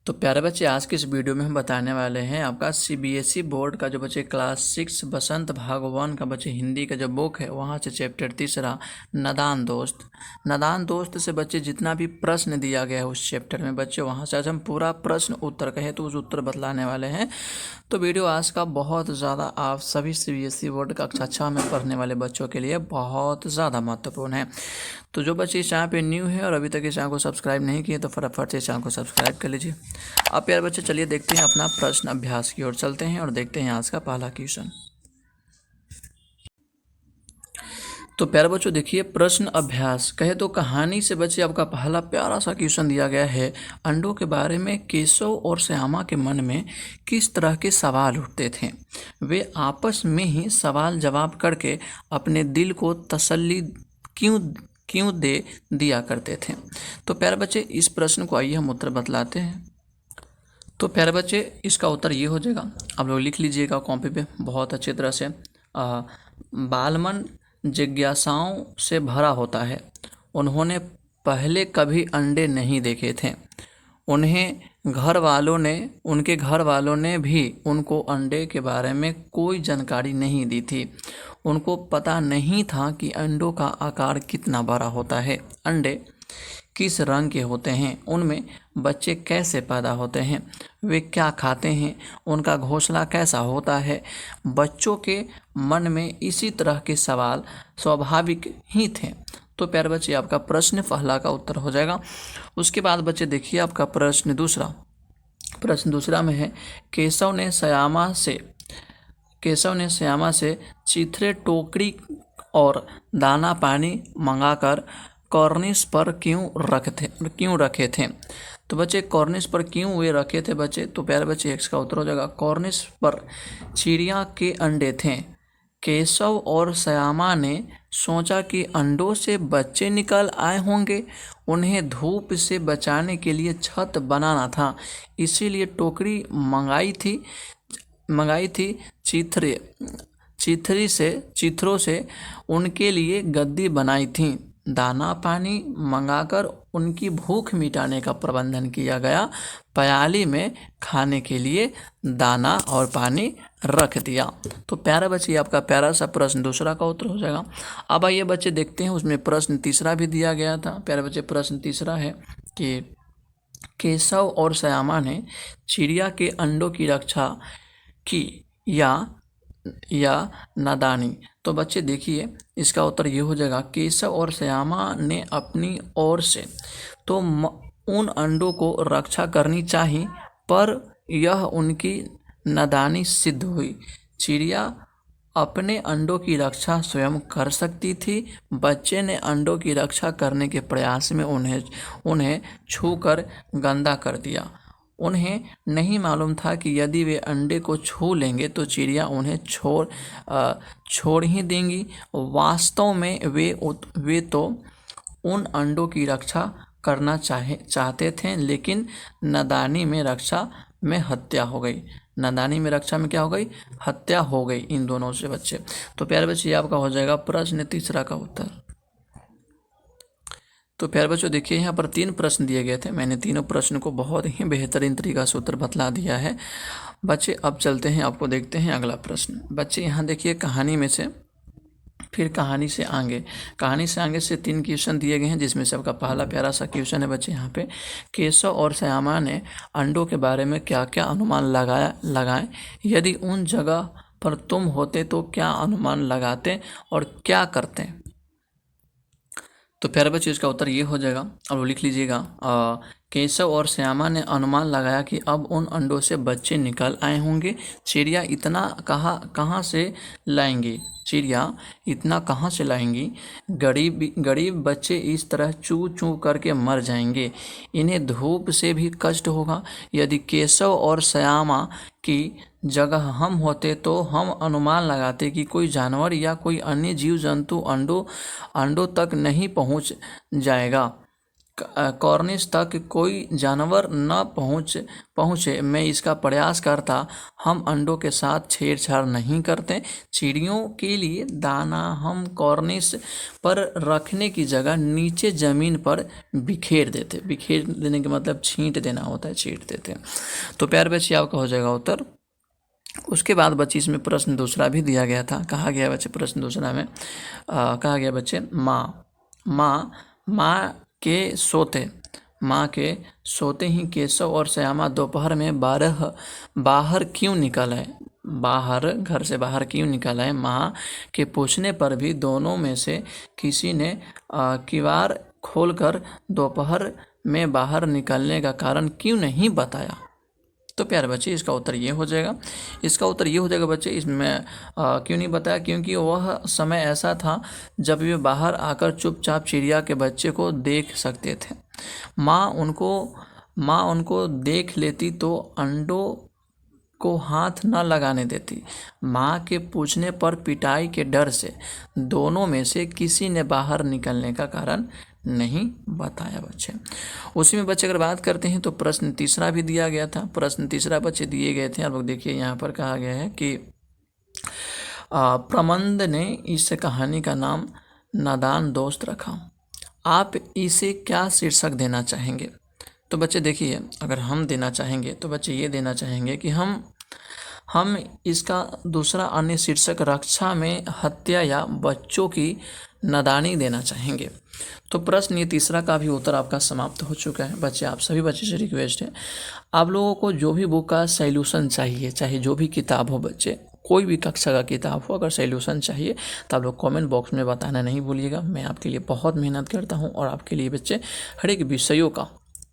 तो प्यारे बच्चे, आज के इस वीडियो में हम बताने वाले हैं आपका सीबीएसई बोर्ड का जो बच्चे क्लास 6 बसंत भागवान का बच्चे हिंदी का जो बुक है वहाँ से चैप्टर 3 नादान दोस्त। नादान दोस्त से बच्चे जितना भी प्रश्न दिया गया है उस चैप्टर में बच्चे वहाँ से आज हम पूरा प्रश्न उत्तर कहे तो उस उत्तर बतलाने वाले हैं। तो वीडियो आज का बहुत ज़्यादा आप सभी सीबीएसई बोर्ड कक्षा 6 में पढ़ने वाले बच्चों के लिए बहुत ज़्यादा महत्वपूर्ण है। तो जो बच्चे इस चैनल पे न्यू है और अभी तक इस चैनल को सब्सक्राइब नहीं किए तो फटाफट से इस चैनल को सब्सक्राइब कर लीजिए। अब प्यारे बच्चे चलिए देखते हैं अपना प्रश्न अभ्यास की ओर चलते हैं और देखते हैं आज का पहला क्वेश्चन। तो प्यारे बच्चों देखिए, प्रश्न अभ्यास कहे तो कहानी से बच्चे आपका पहला प्यारा सा क्वेश्चन दिया गया है। अंडों के बारे में केशव और श्यामा के मन में किस तरह के सवाल उठते थे? वे आपस में ही सवाल जवाब करके अपने दिल को तसल्ली क्यों दे दिया करते थे? तो प्यारे बच्चे इस प्रश्न को आइए हम उत्तर बतलाते हैं। तो प्यारे बच्चे इसका उत्तर ये हो जाएगा, आप लोग लिख लीजिएगा कॉपी पे बहुत अच्छी तरह से। बालमन जिज्ञासाओं से भरा होता है। उन्होंने पहले कभी अंडे नहीं देखे थे। उनके घर वालों ने भी उनको अंडे के बारे में कोई जानकारी नहीं दी थी। उनको पता नहीं था कि अंडों का आकार कितना बड़ा होता है, अंडे किस रंग के होते हैं, उनमें बच्चे कैसे पैदा होते हैं, वे क्या खाते हैं, उनका घोंसला कैसा होता है। बच्चों के मन में इसी तरह के सवाल स्वाभाविक ही थे। तो प्यारे बच्चे आपका प्रश्न पहला का उत्तर हो जाएगा। उसके बाद बच्चे देखिए आपका प्रश्न दूसरा में है, केशव ने श्यामा से चिथरे टोकरी और दाना पानी मंगाकर कॉर्निश पर क्यों रखे थे? तो बच्चे कॉर्निश पर क्यों वे रखे थे बच्चे? तो प्यारे बच्चे एक्स का उत्तर हो जाएगा, कॉर्निश पर चिड़िया के अंडे थे। केशव और श्यामा ने सोचा कि अंडों से बच्चे निकल आए होंगे, उन्हें धूप से बचाने के लिए छत बनाना था, इसीलिए टोकरी मंगाई थी। चिथरों से उनके लिए गद्दी बनाई थी। दाना पानी मंगाकर उनकी भूख मिटाने का प्रबंधन किया गया। प्याली में खाने के लिए दाना और पानी रख दिया। तो प्यारा बच्चे आपका प्यारा सा प्रश्न दूसरा का उत्तर हो जाएगा। अब आइए बच्चे देखते हैं, उसमें प्रश्न तीसरा भी दिया गया था। प्यारे बच्चे प्रश्न तीसरा है कि केशव और श्यामा ने चिड़िया के अंडों की रक्षा की या नादानी? तो बच्चे देखिए इसका उत्तर ये हो जाएगा, केशव और श्यामा ने अपनी ओर से तो उन अंडों को रक्षा करनी चाहिए, पर यह उनकी नादानी सिद्ध हुई। चिड़िया अपने अंडों की रक्षा स्वयं कर सकती थी। बच्चे ने अंडों की रक्षा करने के प्रयास में उन्हें छूकर गंदा कर दिया। उन्हें नहीं मालूम था कि यदि वे अंडे को छू लेंगे तो चिड़िया उन्हें छोड़ ही देंगी। वास्तव में वे तो उन अंडों की रक्षा करना चाहते थे, लेकिन नादानी में रक्षा में हत्या हो गई। नादानी में रक्षा में क्या हो गई? हत्या हो गई इन दोनों से बच्चे। तो प्यारे बच्चे आपका हो जाएगा प्रश्न तीसरा का उत्तर। तो प्यारे बच्चों देखिए यहाँ पर 3 प्रश्न दिए गए थे, मैंने तीनों प्रश्न को बहुत ही बेहतरीन तरीका से उत्तर बतला दिया है बच्चे। अब चलते हैं, आपको देखते हैं अगला प्रश्न। बच्चे यहाँ देखिए कहानी से आगे से 3 क्वेश्चन दिए गए हैं, जिसमें से आपका पहला प्यारा सा क्वेश्चन है बच्चे यहाँ पे, केशव और श्यामा ने अंडों के बारे में क्या क्या अनुमान लगाए? यदि उन जगह पर तुम होते तो क्या अनुमान लगाते और क्या करते? तो प्यारे बच्चे इसका उत्तर ये हो जाएगा, अब लिख लीजिएगा। केशव और श्यामा ने अनुमान लगाया कि अब उन अंडों से बच्चे निकल आए होंगे। चिड़िया इतना कहाँ से लाएंगी? गरीब बच्चे इस तरह चू चू करके मर जाएंगे। इन्हें धूप से भी कष्ट होगा। यदि केशव और श्यामा की जगह हम होते तो हम अनुमान लगाते कि कोई जानवर या कोई अन्य जीव जंतु अंडों तक नहीं पहुंच जाएगा। कॉर्निश तक कोई जानवर न पहुँचे मैं इसका प्रयास करता। हम अंडों के साथ छेड़छाड़ नहीं करते। चिड़ियों के लिए दाना हम कॉर्निश पर रखने की जगह नीचे ज़मीन पर बिखेर देते। बिखेर देने का मतलब छींट देना होता है, छींट देते हैं। तो प्यारे बच्चे आपका हो जाएगा उत्तर। उसके बाद बच्चे इसमें प्रश्न दूसरा भी दिया गया था। कहा गया बच्चे प्रश्न दूसरा में कहा गया बच्चे माँ के सोते ही केशव और श्यामा दोपहर में बाहर क्यों निकल आए। घर से बाहर क्यों निकल आए। माँ के पूछने पर भी दोनों में से किसी ने किवाड़ खोलकर दोपहर में बाहर निकलने का कारण क्यों नहीं बताया। तो प्यारे बच्चे इसका उत्तर ये हो जाएगा। इसका उत्तर ये हो जाएगा बच्चे, इसमें क्यों नहीं बताया, क्योंकि वह समय ऐसा था जब वे बाहर आकर चुपचाप चिड़िया के बच्चे को देख सकते थे। माँ उनको देख लेती तो अंडों को हाथ न लगाने देती। माँ के पूछने पर पिटाई के डर से दोनों में से किसी ने बाहर निकलने का कारण नहीं बताया बच्चे। उसी में बच्चे अगर बात करते हैं तो प्रश्न तीसरा भी दिया गया था। प्रश्न तीसरा बच्चे दिए गए थे, आप लोग देखिए यहाँ पर कहा गया है कि प्रमंद ने इस कहानी का नाम नादान दोस्त रखा। आप इसे क्या शीर्षक देना चाहेंगे। तो बच्चे देखिए, अगर हम देना चाहेंगे तो बच्चे ये देना चाहेंगे कि हम इसका दूसरा अन्य शीर्षक रक्षा में हत्या या बच्चों की नादानी देना चाहेंगे। तो प्रश्न ये तीसरा का भी उत्तर आपका समाप्त हो चुका है बच्चे। आप सभी बच्चे से रिक्वेस्ट है, आप लोगों को जो भी बुक का सॉल्यूशन चाहिए, चाहे जो भी किताब हो बच्चे, कोई भी कक्षा का किताब हो, अगर सॉल्यूशन चाहिए तो आप लोग कमेंट बॉक्स में बताना नहीं भूलिएगा। मैं आपके लिए बहुत मेहनत करता हूँ और आपके लिए बच्चे हर एक विषयों का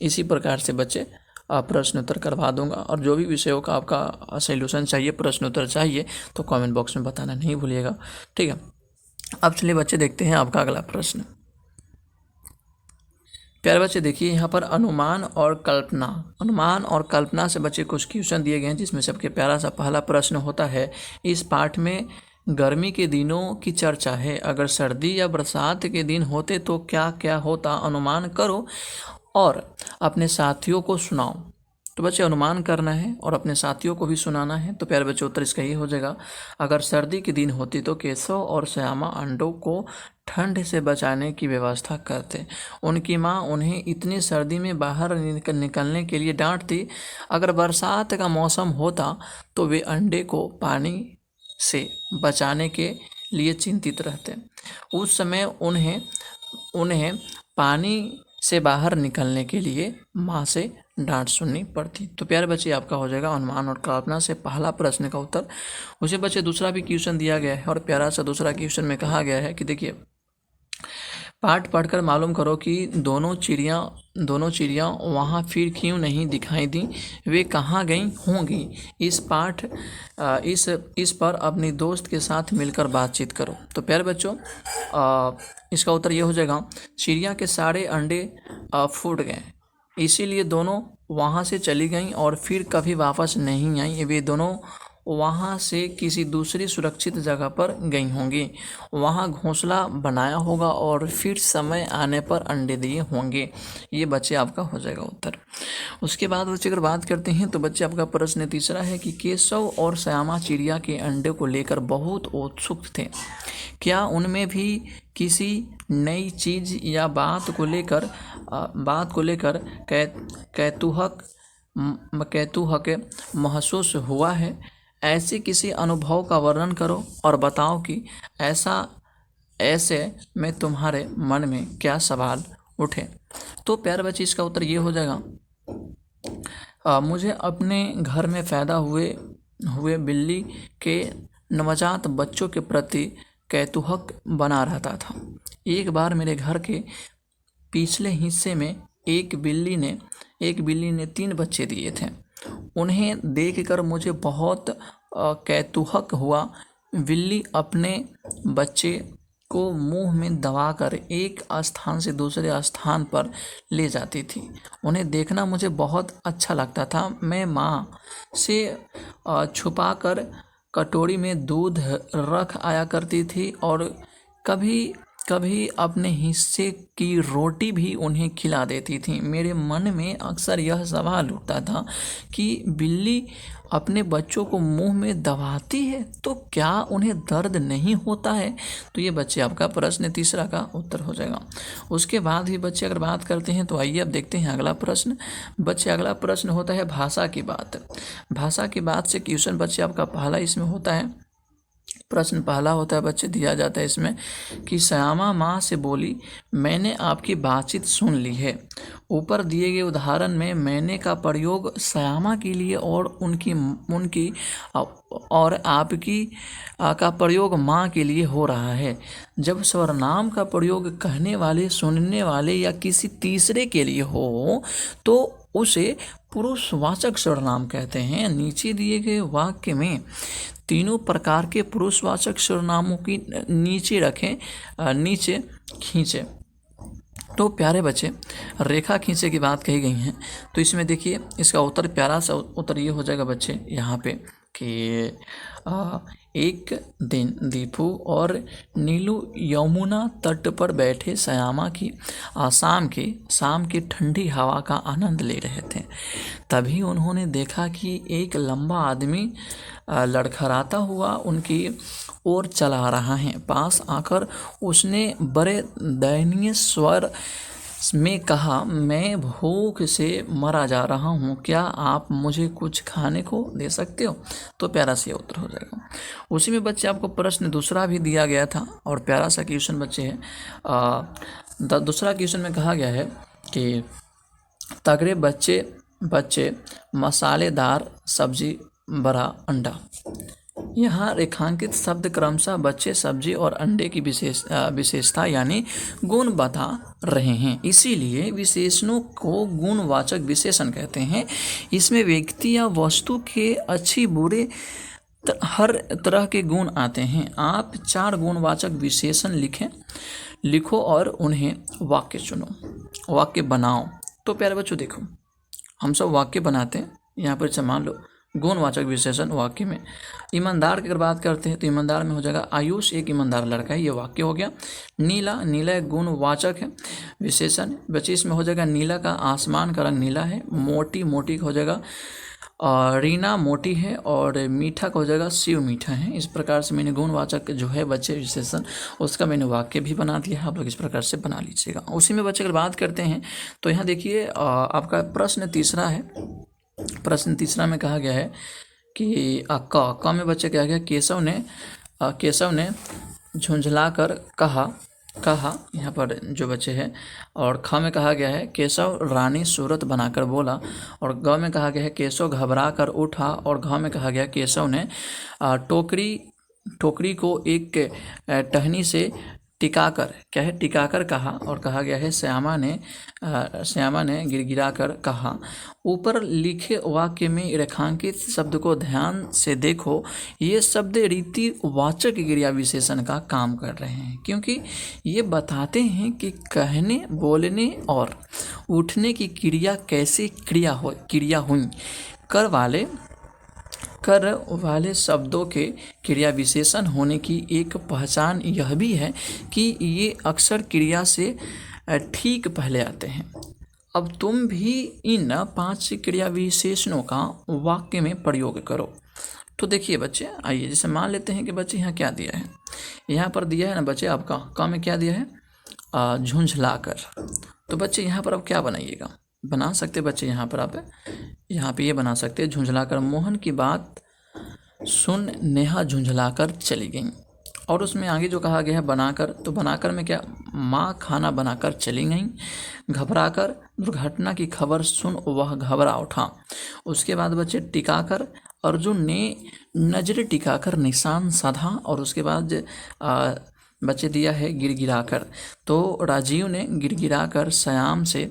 इसी प्रकार से बच्चे प्रश्न उत्तर करवा दूंगा। और जो भी विषयों का आपका सॉल्यूशन चाहिए, प्रश्न उत्तर चाहिए, तो कमेंट बॉक्स में बताना नहीं भूलिएगा, ठीक है। अब चलिए बच्चे देखते हैं आपका अगला प्रश्न। प्यारे बच्चे देखिए यहाँ पर अनुमान और कल्पना से बच्चे कुछ क्वेश्चन दिए गए हैं, जिसमें सबके प्यारा सा पहला प्रश्न होता है, इस पाठ में गर्मी के दिनों की चर्चा है। अगर सर्दी या बरसात के दिन होते तो क्या क्या होता, अनुमान करो और अपने साथियों को सुनाओ। तो बच्चे अनुमान करना है और अपने साथियों को भी सुनाना है। तो प्यारे बच्चे उत्तर इसका ये हो जाएगा, अगर सर्दी के दिन होती तो केशव और श्यामा अंडों को ठंड से बचाने की व्यवस्था करते। उनकी माँ उन्हें इतनी सर्दी में बाहर निकलने के लिए डांटती। अगर बरसात का मौसम होता तो वे अंडे को पानी से बचाने के लिए चिंतित रहते। उस समय उन्हें पानी से बाहर निकलने के लिए माँ से डांट सुननी पड़ती। तो प्यारे बच्चे आपका हो जाएगा अनुमान और कल्पना से पहला प्रश्न का उत्तर। उसे बच्चे दूसरा भी क्वेश्चन दिया गया है और प्यारा सा दूसरा क्वेश्चन में कहा गया है कि देखिए, पाठ पढ़कर मालूम करो कि दोनों चिड़िया वहाँ फिर क्यों नहीं दिखाई दी, वे कहाँ गई होंगी। इस पर अपनी दोस्त के साथ मिलकर बातचीत करो। तो प्यारे बच्चों इसका उत्तर ये हो जाएगा, चिड़िया के सारे अंडे फूट गए, इसीलिए दोनों वहाँ से चली गईं और फिर कभी वापस नहीं आई। वे दोनों वहाँ से किसी दूसरी सुरक्षित जगह पर गई होंगी, वहाँ घोंसला बनाया होगा और फिर समय आने पर अंडे दिए होंगे। ये बच्चे आपका हो जाएगा उत्तर। उसके बाद बच्चे अगर बात करते हैं तो बच्चे आपका प्रश्न तीसरा है कि केशव और श्यामा चिड़िया के अंडे को लेकर बहुत उत्सुक थे। क्या उनमें भी किसी नई चीज़ या बात को लेकर कौतूहक महसूस हुआ है। ऐसे किसी अनुभव का वर्णन करो और बताओ कि ऐसे में तुम्हारे मन में क्या सवाल उठे। तो प्यारे बच्चे इसका उत्तर ये हो जाएगा, मुझे अपने घर में पैदा हुए बिल्ली के नवजात बच्चों के प्रति कौतूहल बना रहता था। एक बार मेरे घर के पिछले हिस्से में एक बिल्ली ने 3 बच्चे दिए थे। उन्हें देखकर मुझे बहुत कौतूहल हुआ। बिल्ली अपने बच्चे को मुंह में दबाकर एक स्थान से दूसरे स्थान पर ले जाती थी। उन्हें देखना मुझे बहुत अच्छा लगता था। मैं माँ से छुपाकर कटोरी में दूध रख आया करती थी और कभी कभी अपने हिस्से की रोटी भी उन्हें खिला देती थी। मेरे मन में अक्सर यह सवाल उठता था कि बिल्ली अपने बच्चों को मुंह में दबाती है तो क्या उन्हें दर्द नहीं होता है? तो ये बच्चे आपका प्रश्न तीसरा का उत्तर हो जाएगा। उसके बाद भी बच्चे अगर बात करते हैं तो आइए अब देखते हैं अगला प्रश्न। बच्चे अगला प्रश्न होता है भाषा की बात। भाषा की बात से क्वेश्चन बच्चे आपका पहला इसमें होता है, प्रश्न पहला होता है बच्चे दिया जाता है इसमें कि श्यामा माँ से बोली, मैंने आपकी बातचीत सुन ली है। ऊपर दिए गए उदाहरण में मैंने का प्रयोग श्यामा के लिए और उनकी उनकी और आपकी का प्रयोग माँ के लिए हो रहा है। जब सर्वनाम का प्रयोग कहने वाले, सुनने वाले या किसी तीसरे के लिए हो तो उसे पुरुषवाचक सर्वनाम कहते हैं। नीचे दिए गए वाक्य में तीनों प्रकार के पुरुषवाचक सर्वनामों की नीचे रखें, नीचे खींचे। तो प्यारे बच्चे रेखा खींचे की बात कही गई है, तो इसमें देखिए इसका उत्तर प्यारा सा उत्तर ये हो जाएगा बच्चे यहाँ पे कि एक दिन दीपू और नीलू यमुना तट पर बैठे श्यामा की शाम की ठंडी हवा का आनंद ले रहे थे। तभी उन्होंने देखा कि एक लंबा आदमी लड़खड़ाता हुआ उनकी ओर चला रहा है। पास आकर उसने बड़े दयनीय स्वर में कहा, मैं भूख से मरा जा रहा हूँ, क्या आप मुझे कुछ खाने को दे सकते हो? तो प्यारा सा उत्तर हो जाएगा। उसी में बच्चे आपको प्रश्न दूसरा भी दिया गया था और प्यारा सा क्वेश्चन बच्चे है। दूसरा क्वेश्चन में कहा गया है कि तगड़े बच्चे मसालेदार सब्जी बड़ा अंडा। यहाँ रेखांकित शब्द क्रमशः बच्चे, सब्जी और अंडे की विशेषता यानी गुण बता रहे हैं, इसीलिए विशेषणों को गुणवाचक विशेषण कहते हैं। इसमें व्यक्ति या वस्तु के अच्छी बुरे हर तरह के गुण आते हैं। आप 4 गुणवाचक विशेषण लिखो और उन्हें वाक्य चुनो, वाक्य बनाओ। तो प्यारे बच्चों देखो, हम सब वाक्य बनाते हैं। यहाँ पर मान लो गुणवाचक विशेषण वाक्य में ईमानदार की अगर बात करते हैं तो ईमानदार में हो जाएगा आयुष एक ईमानदार लड़का है, ये वाक्य हो गया। नीला एक गुणवाचक है विशेषण। बच्चे इसमें हो जाएगा नीला का आसमान का रंग नीला है। मोटी का हो जाएगा रीना मोटी है, और मीठा का हो जाएगा शिव मीठा है। इस प्रकार से मैंने गुणवाचक जो है बच्चे विशेषण उसका मैंने वाक्य भी बना दिया है, आप लोग इस प्रकार से बना लीजिएगा। उसी में बच्चे अगर बात करते हैं तो यहाँ देखिए आपका प्रश्न तीसरा है। प्रश्न तीसरा में कहा गया है कि क में बच्चे क्या गया, केशव ने झुंझलाकर कहा यहाँ पर जो बच्चे हैं। और ख में कहा गया है केशव रानी सूरत बनाकर बोला। और ग में कहा गया है केशव घबरा कर उठा। और घ में कहा गया केशव ने टोकरी को एक टहनी से टिकाकर कहा। और कहा गया है श्यामा ने गिड़गिड़ाकर कहा। ऊपर लिखे वाक्य में रेखांकित शब्द को ध्यान से देखो, ये शब्द रीतिवाचक क्रिया विशेषण का काम कर रहे हैं, क्योंकि ये बताते हैं कि कहने, बोलने और उठने की क्रिया कैसे क्रिया हुई। कर वाले शब्दों के क्रिया विशेषण होने की एक पहचान यह भी है कि ये अक्सर क्रिया से ठीक पहले आते हैं। अब तुम भी इन 5 क्रिया विशेषणों का वाक्य में प्रयोग करो। तो देखिए बच्चे, आइए जैसे मान लेते हैं कि बच्चे यहाँ क्या दिया है, यहाँ पर दिया है ना बच्चे आपका क में क्या दिया है, झुंझलाकर। तो बच्चे यहाँ पर अब क्या बनाइएगा, बना सकते बच्चे यहाँ पे ये बना सकते हैं झुंझलाकर मोहन की बात सुन नेहा झुंझलाकर चली गई। और उसमें आगे जो कहा गया है बनाकर, तो बनाकर में क्या, माँ खाना बनाकर चली गई। घबराकर दुर्घटना की खबर सुन वह घबरा उठा। उसके बाद बच्चे टिकाकर, अर्जुन ने नजर टिकाकर निशान साधा। और उसके बाद बच्चे दिया है गिड़गिड़ाकर, तो राजीव ने गिड़गिड़ाकर श्याम से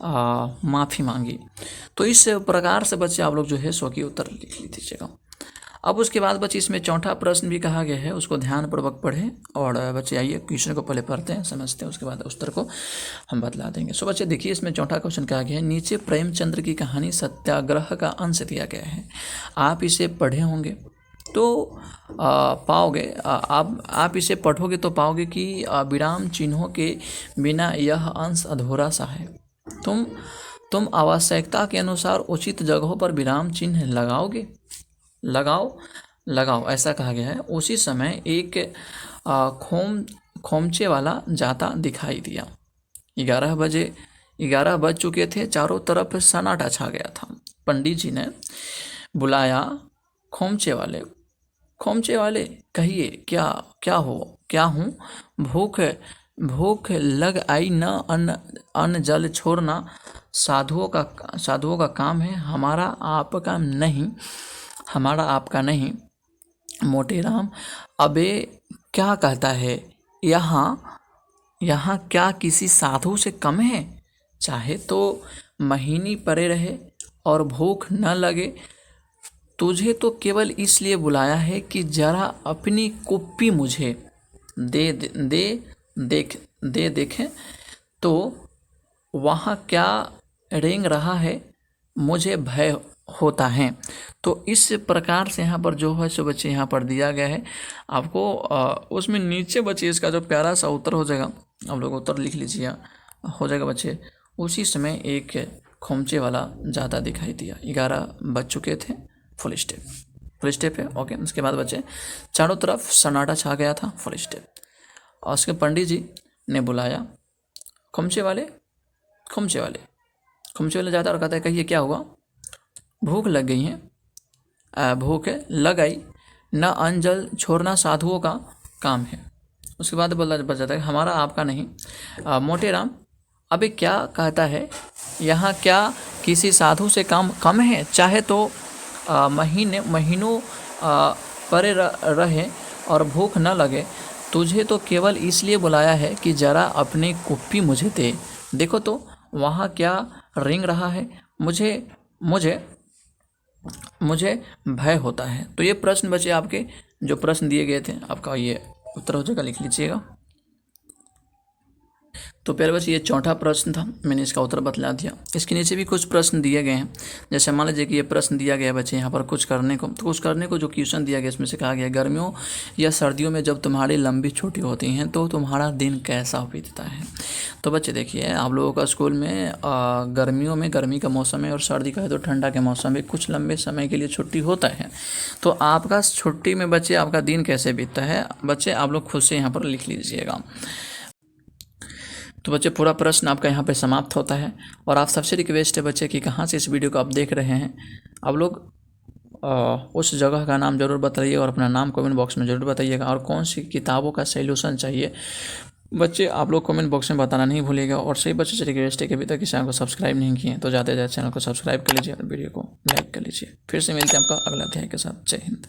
माफ़ी मांगी। तो इस प्रकार से बच्चे आप लोग जो है 100 की उत्तर लिख लीजिएगा। अब उसके बाद बच्चे इसमें चौथा प्रश्न भी कहा गया है, उसको ध्यानपूर्वक पढ़ें। और बच्चे आइए क्वेश्चन को पहले पढ़ते हैं, समझते हैं, उसके बाद उत्तर को हम बतला देंगे। सो बच्चे देखिए इसमें चौथा क्वेश्चन कहा गया है, नीचे प्रेमचंद्र की कहानी सत्याग्रह का अंश दिया गया है, आप इसे पढ़े होंगे। तो पाओगे, आप इसे पढ़ोगे तो पाओगे कि विराम चिन्हों के बिना यह अंश अधूरा सा है। तुम तुम आवश्यकता के अनुसार उचित जगहों पर विराम चिन्ह लगाओगे, लगाओ ऐसा कहा गया है। उसी समय एक खोमचे वाला जाता दिखाई दिया। 11 बज चुके थे, चारों तरफ सन्नाटा छा गया था। पंडित जी ने बुलाया, खोमचे वाले कहिए, क्या हूँ? भूख लग आई न, अन्न जल छोड़ना साधुओं का काम है, हमारा आपका नहीं। मोटे राम, अबे क्या कहता है? यहाँ क्या किसी साधु से कम है? चाहे तो महीनी पड़े रहे और भूख न लगे। तुझे तो केवल इसलिए बुलाया है कि जरा अपनी कुप्पी मुझे दे देखें तो वहाँ क्या रेंग रहा है, मुझे भय होता है। तो इस प्रकार से यहाँ पर जो है सो बच्चे यहाँ पर दिया गया है आपको। उसमें नीचे बच्चे इसका जो प्यारा सा उत्तर हो जाएगा, आप लोग उत्तर लिख लीजिए, हो जाएगा बच्चे। उसी समय एक खोमचे वाला जाता दिखाई दिया। 11 बज चुके थे, फुल स्टेप है। ओके, उसके बाद बच्चे चारों तरफ सन्नाटा छा गया था, फुल स्टेप। और उसके पंडित जी ने बुलाया खोमचे वाले जाता और कहता है, कहिए क्या हुआ? भूख लग गई है, भूख लग आई न, अन्न जल छोड़ना साधुओं का काम है। उसके बाद बोला जाता है, हमारा आपका नहीं। मोटे राम, अबे क्या कहता है? यहाँ क्या किसी साधु से काम कम है? चाहे तो महीनों परे रहे और भूख न लगे। तुझे तो केवल इसलिए बुलाया है कि जरा अपनी कुप्पी मुझे दे। देखो तो वहाँ क्या रेंग रहा है, मुझे भय होता है। तो ये प्रश्न बचे आपके, जो प्रश्न दिए गए थे, आपका ये उत्तर हो जाएगा, लिख लीजिएगा। तो पहले बस ये चौथा प्रश्न था, मैंने इसका उत्तर बतला दिया। इसके नीचे भी कुछ प्रश्न दिए गए हैं। जैसे मान लीजिए कि ये प्रश्न दिया गया बच्चे यहाँ पर कुछ करने को जो क्वेश्चन दिया गया इसमें से कहा गया, गर्मियों या सर्दियों में जब तुम्हारी लंबी छुट्टी होती हैं तो तुम्हारा दिन कैसा बीतता है? तो बच्चे देखिए, आप लोगों का स्कूल में गर्मियों में गर्मी का मौसम है और सर्दी का है तो ठंडा के मौसम में कुछ लंबे समय के लिए छुट्टी होता है। तो आपका छुट्टी में बच्चे आपका दिन कैसे बीतता है? बच्चे आप लोग खुद से यहाँ पर लिख लीजिएगा। तो बच्चे पूरा प्रश्न आपका यहाँ पे समाप्त होता है। और आप सबसे रिक्वेस्ट है बच्चे कि कहाँ से इस वीडियो को आप देख रहे हैं, आप लोग उस जगह का नाम ज़रूर बताइएगा और अपना नाम कमेंट बॉक्स में ज़रूर बताइएगा। और कौन सी किताबों का सॉल्यूशन चाहिए बच्चे आप लोग कमेंट बॉक्स में बताना नहीं भूलिएगा। और सही बच्चे से रिक्वेस्ट है कि अभी तक इस चैनल को सब्सक्राइब नहीं किए तो जाते जाते चैनल को सब्सक्राइब कर लीजिए और वीडियो को लाइक कर लीजिए। फिर से मिलते हैं आपका अगला अध्याय के साथ। जय हिंद।